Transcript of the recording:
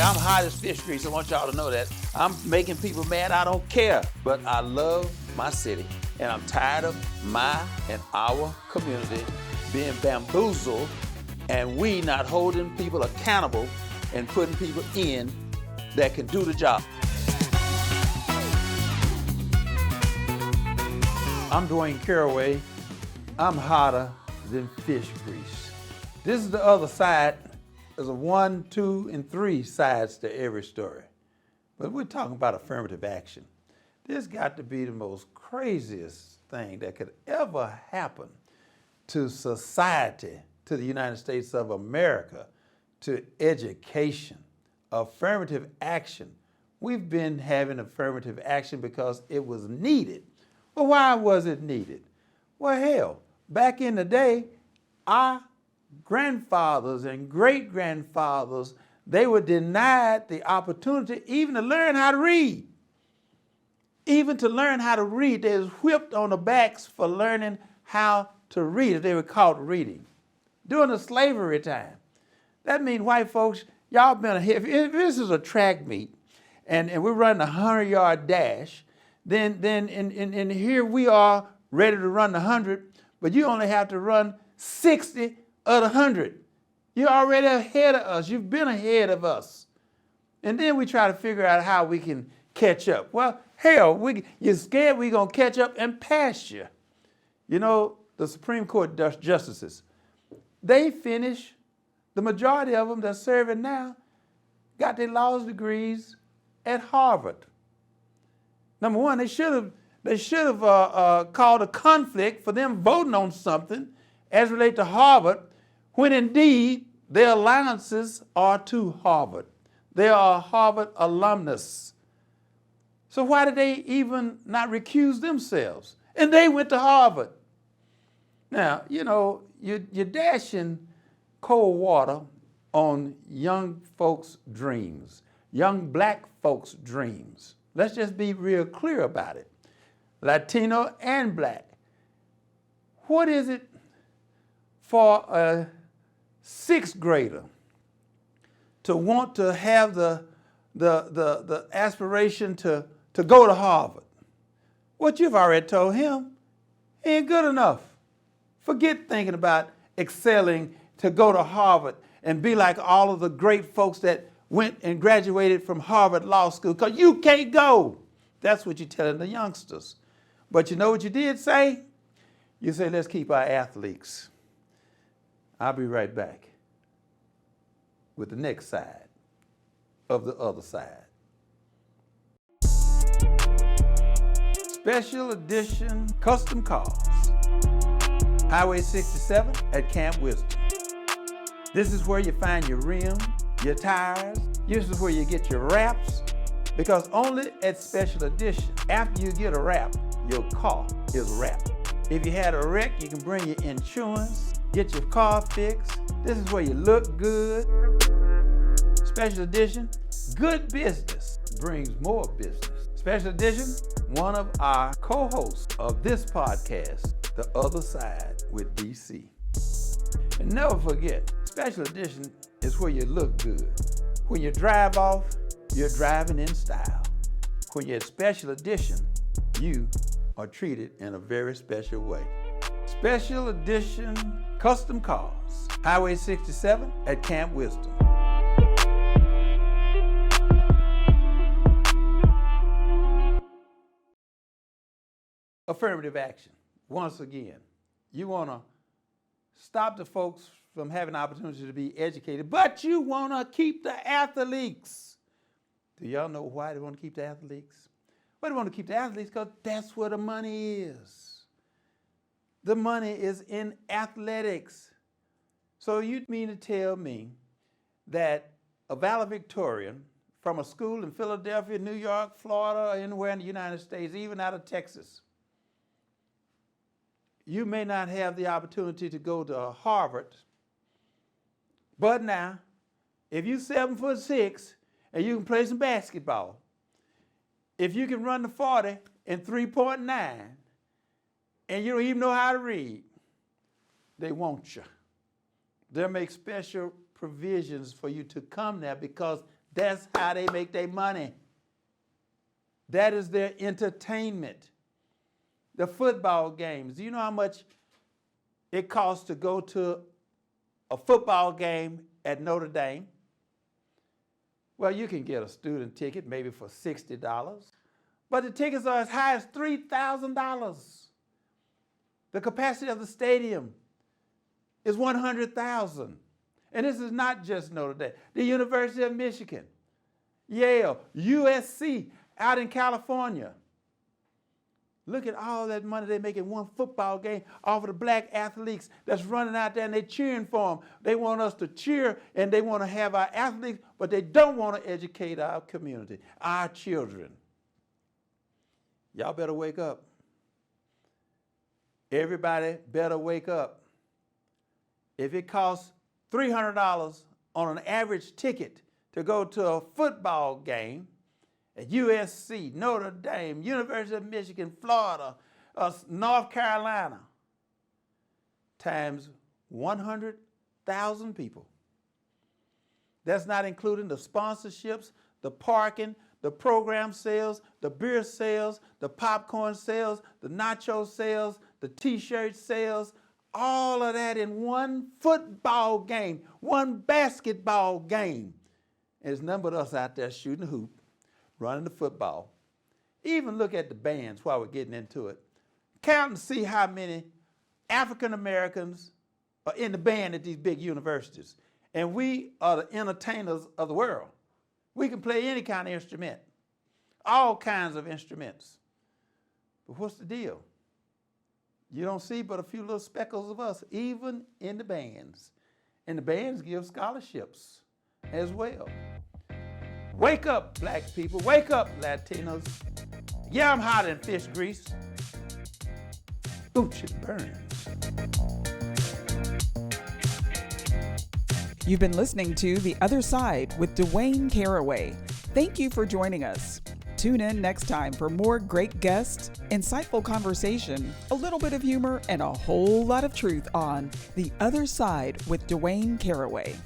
I'm hot as fish grease. I want y'all to know that. I'm making people mad. I don't care. But I love my city. And I'm tired of my and our community being bamboozled and we not holding people accountable and putting people in that can do the job. I'm Dwayne Caraway. I'm hotter than fish grease. This is the other side. There's a 1, 2, and 3 sides to every story. But we're talking about affirmative action. This got to be the most craziest thing that could ever happen to society, to the United States of America, to education. Affirmative action. We've been having affirmative action because it was needed. Well, why was it needed? Well, hell, back in the day, our grandfathers and great-grandfathers, they were denied the opportunity even to learn how to read. Even to learn how to read, they was whipped on the backs for learning how to read, if they were caught reading. During the slavery time. That means white folks, y'all been here. If this is a track meet and we're running a 100-yard dash, then here we are ready to run the 100, but you only have to run 60 of the 100. You're already ahead of us. You've been ahead of us. And then we try to figure out how we can catch up. Well, hell, you're scared we're going to catch up and pass you. You know, the Supreme Court justices, they finish, the majority of them that's serving now, got their law degrees at Harvard. Number one, they should have called a conflict for them voting on something as related to Harvard, when indeed their alliances are to Harvard. They are a Harvard alumnus. So why did they even not recuse themselves? And they went to Harvard. Now, you know, you're dashing cold water on young folks' dreams, young black folks' dreams. Let's just be real clear about it. Latino and black. What is it for a 6th grader to want to have the aspiration to go to Harvard? What you've already told him ain't good enough. Forget thinking about excelling to go to Harvard and be like all of the great folks that went and graduated from Harvard Law School, because you can't go. That's what you're telling the youngsters. But you know what you did say? You say, let's keep our athletes. I'll be right back with the next side of the other side. Special edition custom cars. Highway 67 at Camp Wisdom. This is where you find your rims, your tires. This is where you get your wraps, because only at Special Edition, after you get a wrap, your car is wrapped. If you had a wreck, you can bring your insurance, get your car fixed. This is where you look good. Special Edition, good business brings more business. Special Edition, one of our co-hosts of this podcast, The Other Side with DC. And never forget, Special Edition is where you look good. When you drive off, you're driving in style. When you're at Special Edition, you are treated in a very special way. Special Edition custom cars. Highway 67 at Camp Wisdom. Affirmative action. Once again, you want to stop the folks from having the opportunity to be educated, but you want to keep the athletes. Do y'all know why they want to keep the athletes? Well, they want to keep the athletes because that's where the money is. The money is in athletics. So you mean to tell me that a valedictorian from a school in Philadelphia, New York, Florida, or anywhere in the United States, even out of Texas, you may not have the opportunity to go to Harvard, but now, if you're 7'6" and you can play some basketball, if you can run the 40 in 3.9, and you don't even know how to read, they want you. They'll make special provisions for you to come there because That's how they make their money. That is their entertainment. The football games. Do you know how much it costs to go to a football game at Notre Dame? Well, you can get a student ticket maybe for $60, but the tickets are as high as $3,000. The capacity of the stadium is 100,000. And this is not just Notre Dame. The University of Michigan, Yale, USC out in California. Look at all that money they make in one football game off of the black athletes that's running out there and they're cheering for them. They want us to cheer and they want to have our athletes, but they don't want to educate our community, our children. Y'all better wake up. Everybody better wake up. If it costs $300 on an average ticket to go to a football game at USC, Notre Dame, University of Michigan, Florida, North Carolina, times 100,000 people. That's not including the sponsorships, the parking, the program sales, the beer sales, the popcorn sales, the nacho sales, the t-shirt sales, all of that in one football game, one basketball game. And there's none but us out there shooting the hoop, running the football. Even look at the bands while we're getting into it. Count and see how many African Americans are in the band at these big universities. And we are the entertainers of the world. We can play any kind of instrument, all kinds of instruments. But what's the deal? You don't see but a few little speckles of us, even in the bands. And the bands give scholarships as well. Wake up, black people. Wake up, Latinos. Yeah, I'm hotter than fish grease. Ooch, it burns. You've been listening to The Other Side with Dwayne Caraway. Thank you for joining us. Tune in next time for more great guests, insightful conversation, a little bit of humor, and a whole lot of truth on The Other Side with Dwayne Caraway.